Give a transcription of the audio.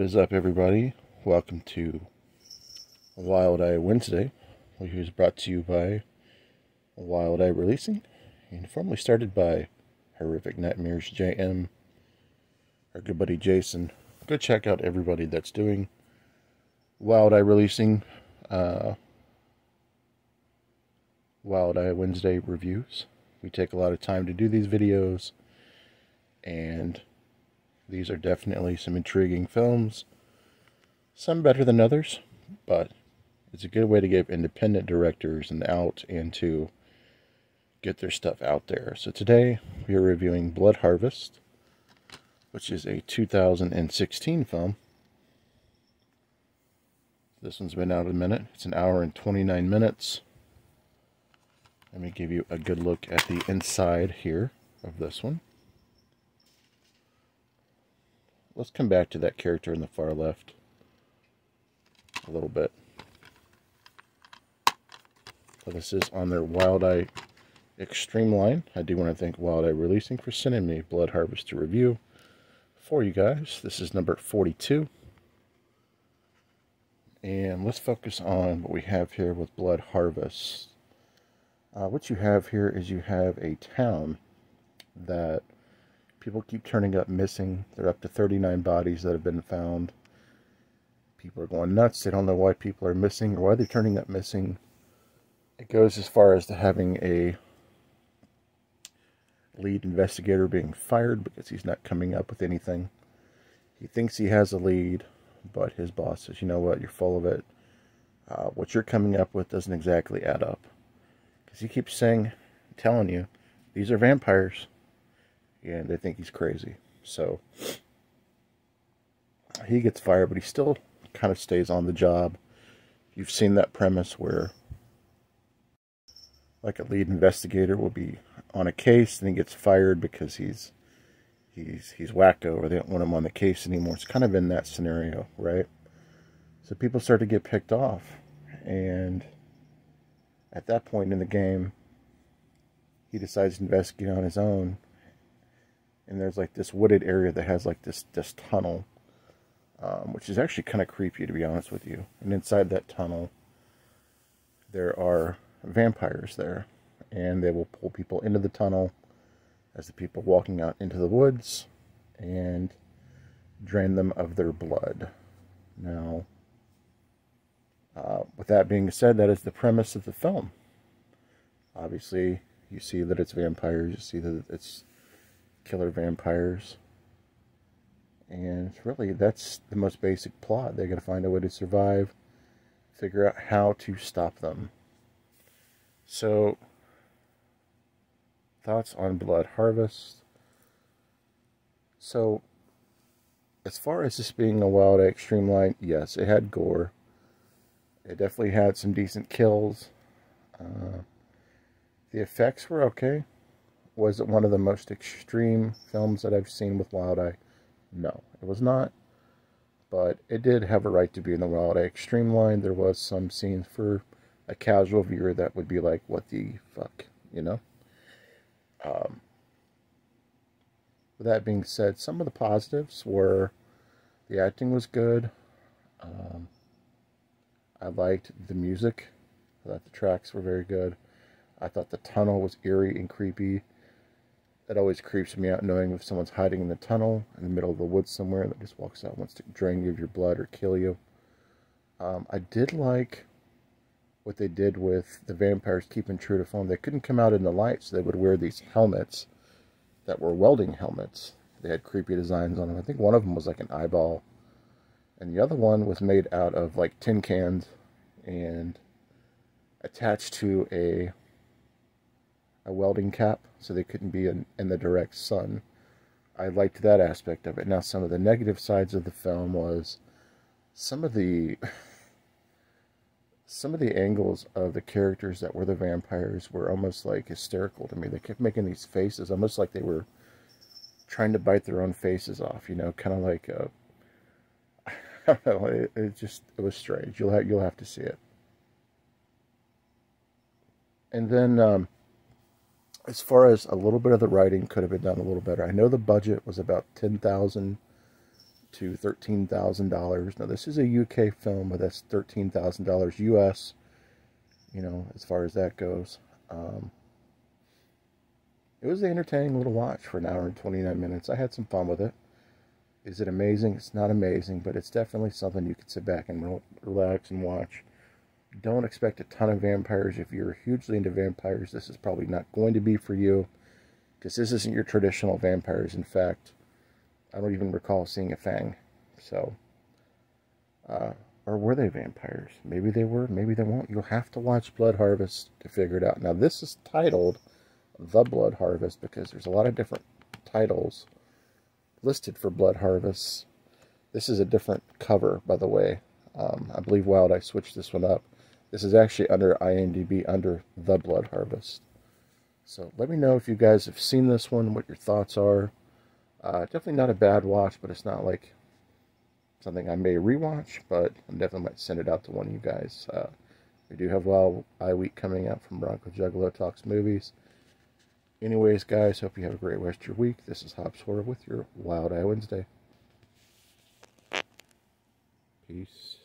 is up, everybody? Welcome to Wild Eye Wednesday, which is brought to you by Wild Eye Releasing and formerly started by Horrific Nightmares JM, our good buddy Jason. Go check out everybody that's doing Wild Eye Releasing, Wild Eye Wednesday reviews. We take a lot of time to do these videos, and these are definitely some intriguing films. Some better than others, but it's a good way to give independent directors an out and to get their stuff out there. So today we are reviewing Blood Harvest, which is a 2016 film. This one's been out a minute. It's an hour and 29 minutes. Let me give you a good look at the inside here of this one. Let's come back to that character in the far left a little bit. So this is on their Wild Eye Extreme line. I do want to thank Wild Eye Releasing for sending me Blood Harvest to review for you guys. This is number 42. And let's focus on what we have here with Blood Harvest. What you have here is you have a town that people keep turning up missing. They're up to 39 bodies that have been found. People are going nuts. They don't know why people are missing or why they're turning up missing. It goes as far as to having a lead investigator being fired because he's not coming up with anything. He thinks he has a lead, but his boss says, you know what, you're full of it. What you're coming up with doesn't exactly add up. Because he keeps telling you, these are vampires. And they think he's crazy. So he gets fired, but he still kind of stays on the job. You've seen that premise where like a lead investigator will be on a case and he gets fired because he's wacko, or they don't want him on the case anymore. It's kind of in that scenario, right? So people start to get picked off, and at that point in the game he decides to investigate on his own. And there's like this wooded area that has like this tunnel, which is actually kind of creepy, to be honest with you. And inside that tunnel, there are vampires there, and they will pull people into the tunnel as the people walking out into the woods and drain them of their blood. Now, with that being said, that is the premise of the film. Obviously, you see that it's vampires, you see that it's killer vampires, and really that's the most basic plot. They're going to find a way to survive, figure out how to stop them. So, thoughts on Blood Harvest. So, as far as this being a Wild Eye Extreme line, yes, it had gore. It definitely had some decent kills. The effects were okay. Was it one of the most extreme films that I've seen with Wild Eye? No, it was not. But it did have a right to be in the Wild Eye Extreme line. There was some scenes for a casual viewer that would be like, what the fuck, you know? With that being said, some of the positives were the acting was good. I liked the music. I thought the tracks were very good. I thought the tunnel was eerie and creepy. That always creeps me out, knowing if someone's hiding in the tunnel in the middle of the woods somewhere that just walks out, wants to drain you of your blood or kill you. I did like what they did with the vampires keeping true to form. They couldn't come out in the light, so they would wear these helmets that were welding helmets. They had creepy designs on them. I think one of them was like an eyeball, and the other one was made out of like tin cans and attached to a welding cap, so they couldn't be in the direct sun. I liked that aspect of it. Now, some of the negative sides of the film was some of the angles of the characters that were the vampires were almost like hysterical to me. They kept making these faces, almost like they were trying to bite their own faces off, you know, kind of like I don't know, it was strange. You'll have to see it. And then as far as a little bit of the writing could have been done a little better. I know the budget was about $10,000 to $13,000. Now, this is a UK film, but that's $13,000 US, you know, as far as that goes. It was an entertaining little watch for an hour and 29 minutes. I had some fun with it. Is it amazing? It's not amazing, but it's definitely something you can sit back and relax and watch. Don't expect a ton of vampires. If you're hugely into vampires, this is probably not going to be for you, because this isn't your traditional vampires. In fact, I don't even recall seeing a fang. So, or were they vampires? Maybe they were, maybe they won't. You'll have to watch Blood Harvest to figure it out. Now, this is titled The Blood Harvest because there's a lot of different titles listed for Blood Harvest. This is a different cover, by the way. I believe Wild Eye switched this one up. This is actually under IMDb under The Blood Harvest. So let me know if you guys have seen this one, what your thoughts are. Definitely not a bad watch, but it's not like something I may rewatch, but I definitely might send it out to one of you guys. We do have Wild Eye Week coming out from Bronco Juggalo Talks Movies. Anyways, guys, hope you have a great rest of your week. This is Hobbs Horror with your Wild Eye Wednesday. Peace.